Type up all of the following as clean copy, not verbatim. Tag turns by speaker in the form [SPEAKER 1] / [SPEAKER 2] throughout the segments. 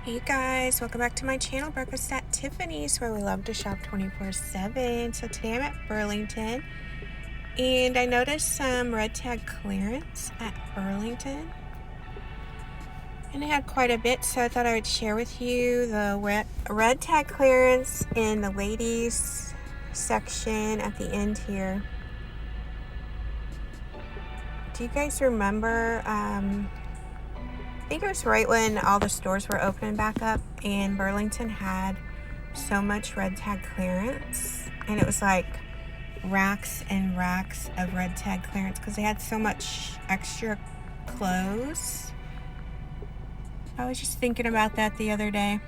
[SPEAKER 1] Hey guys, welcome back to my channel, Breakfast at Tiffany's, where we love to shop 24/7. So today I'm at Burlington, and I noticed some red tag clearance at Burlington. And I had quite a bit, so I thought I would share with you the red tag clearance in the ladies section at the end here. Do you guys remember, I think it was right when all the stores were opening back up and Burlington had so much red tag clearance, and it was like racks and racks of red tag clearance because they had so much extra clothes. I was just thinking about that the other day.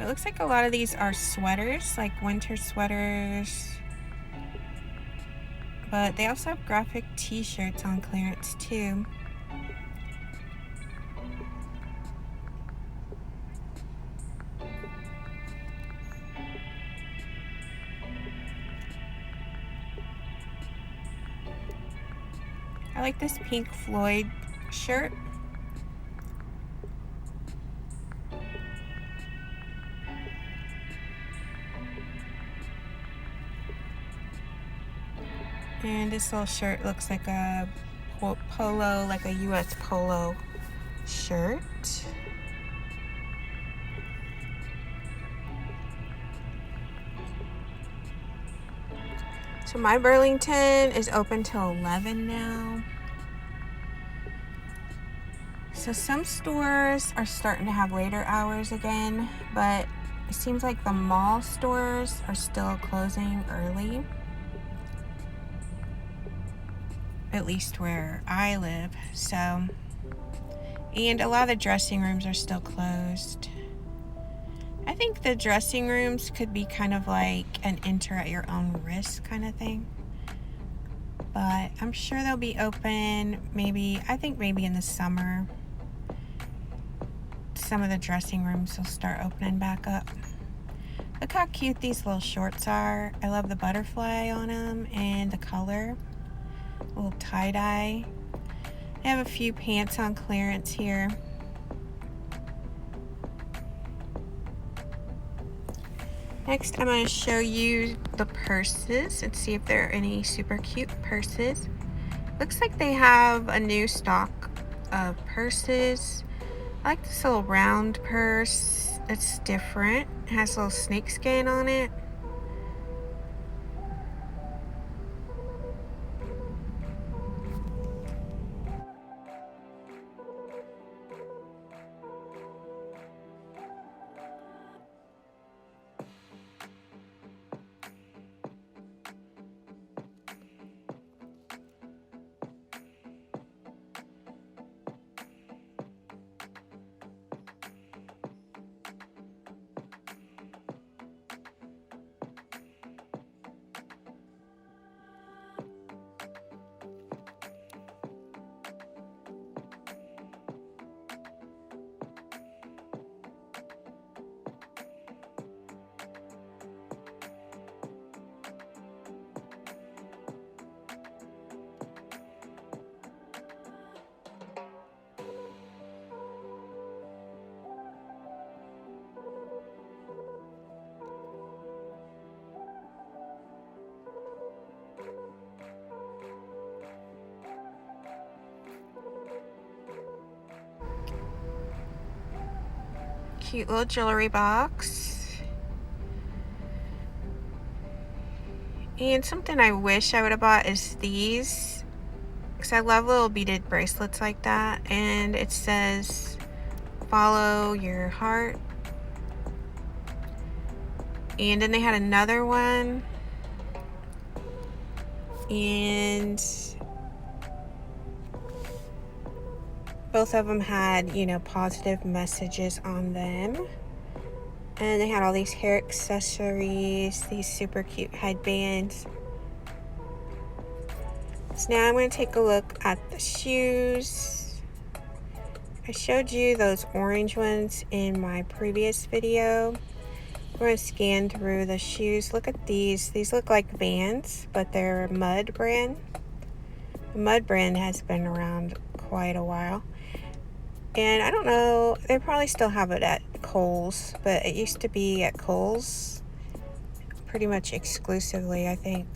[SPEAKER 1] It looks like a lot of these are sweaters, like winter sweaters, but they also have graphic t-shirts on clearance too. I like this Pink Floyd shirt. And this little shirt looks like a polo, like a US polo shirt. So my Burlington is open till 11 now. So some stores are starting to have later hours again, but it seems like the mall stores are still closing early. At least where I live. So, and a lot of the dressing rooms are still closed. I think the dressing rooms could be kind of like an enter at your own risk kind of thing. But I'm sure they'll be open I think maybe in the summer. Some of the dressing rooms will start opening back up. Look how cute these little shorts are. I love the butterfly on them and the color. A little tie-dye. I have a few pants on clearance here. Next, I'm going to show you the purses and see if there are any super cute purses. Looks like they have a new stock of purses. I like this little round purse. It's different. It has a little snake skin on it. Cute little jewelry box. And something I wish I would have bought is these, because I love little beaded bracelets like that. And it says, follow your heart. And then they had another one. And both of them had, positive messages on them. And they had all these hair accessories, these super cute headbands. So now I'm going to take a look at the shoes. I showed you those orange ones in my previous video. We're going to scan through the shoes. Look at these. These look like Vans, but they're Mud brand. The Mud brand has been around quite a while. And I don't know, they probably still have it at Kohl's, but it used to be at Kohl's pretty much exclusively, I think.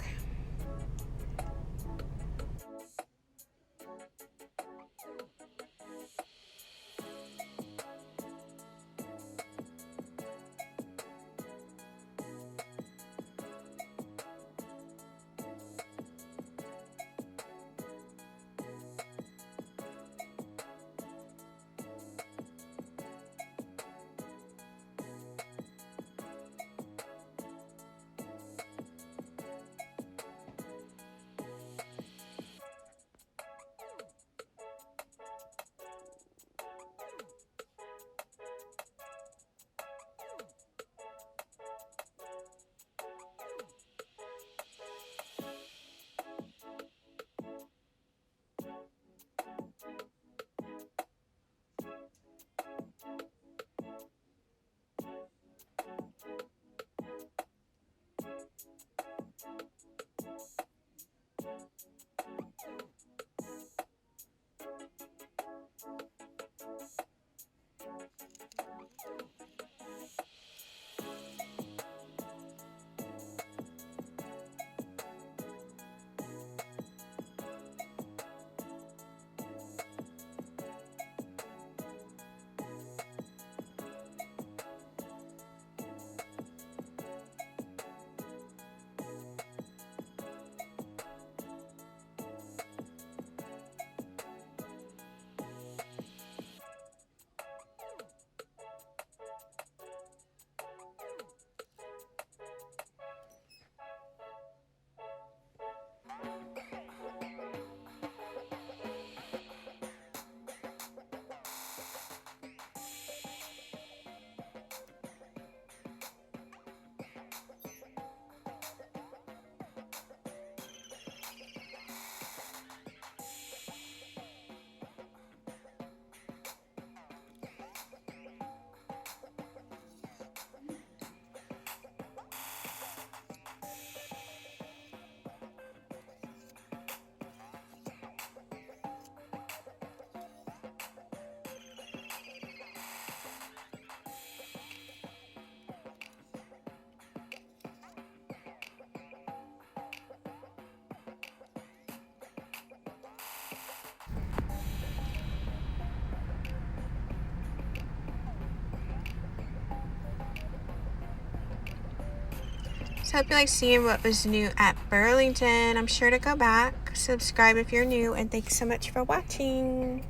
[SPEAKER 1] So I hope you like seeing what was new at Burlington. I'm sure to go back. Subscribe if you're new, and thanks so much for watching.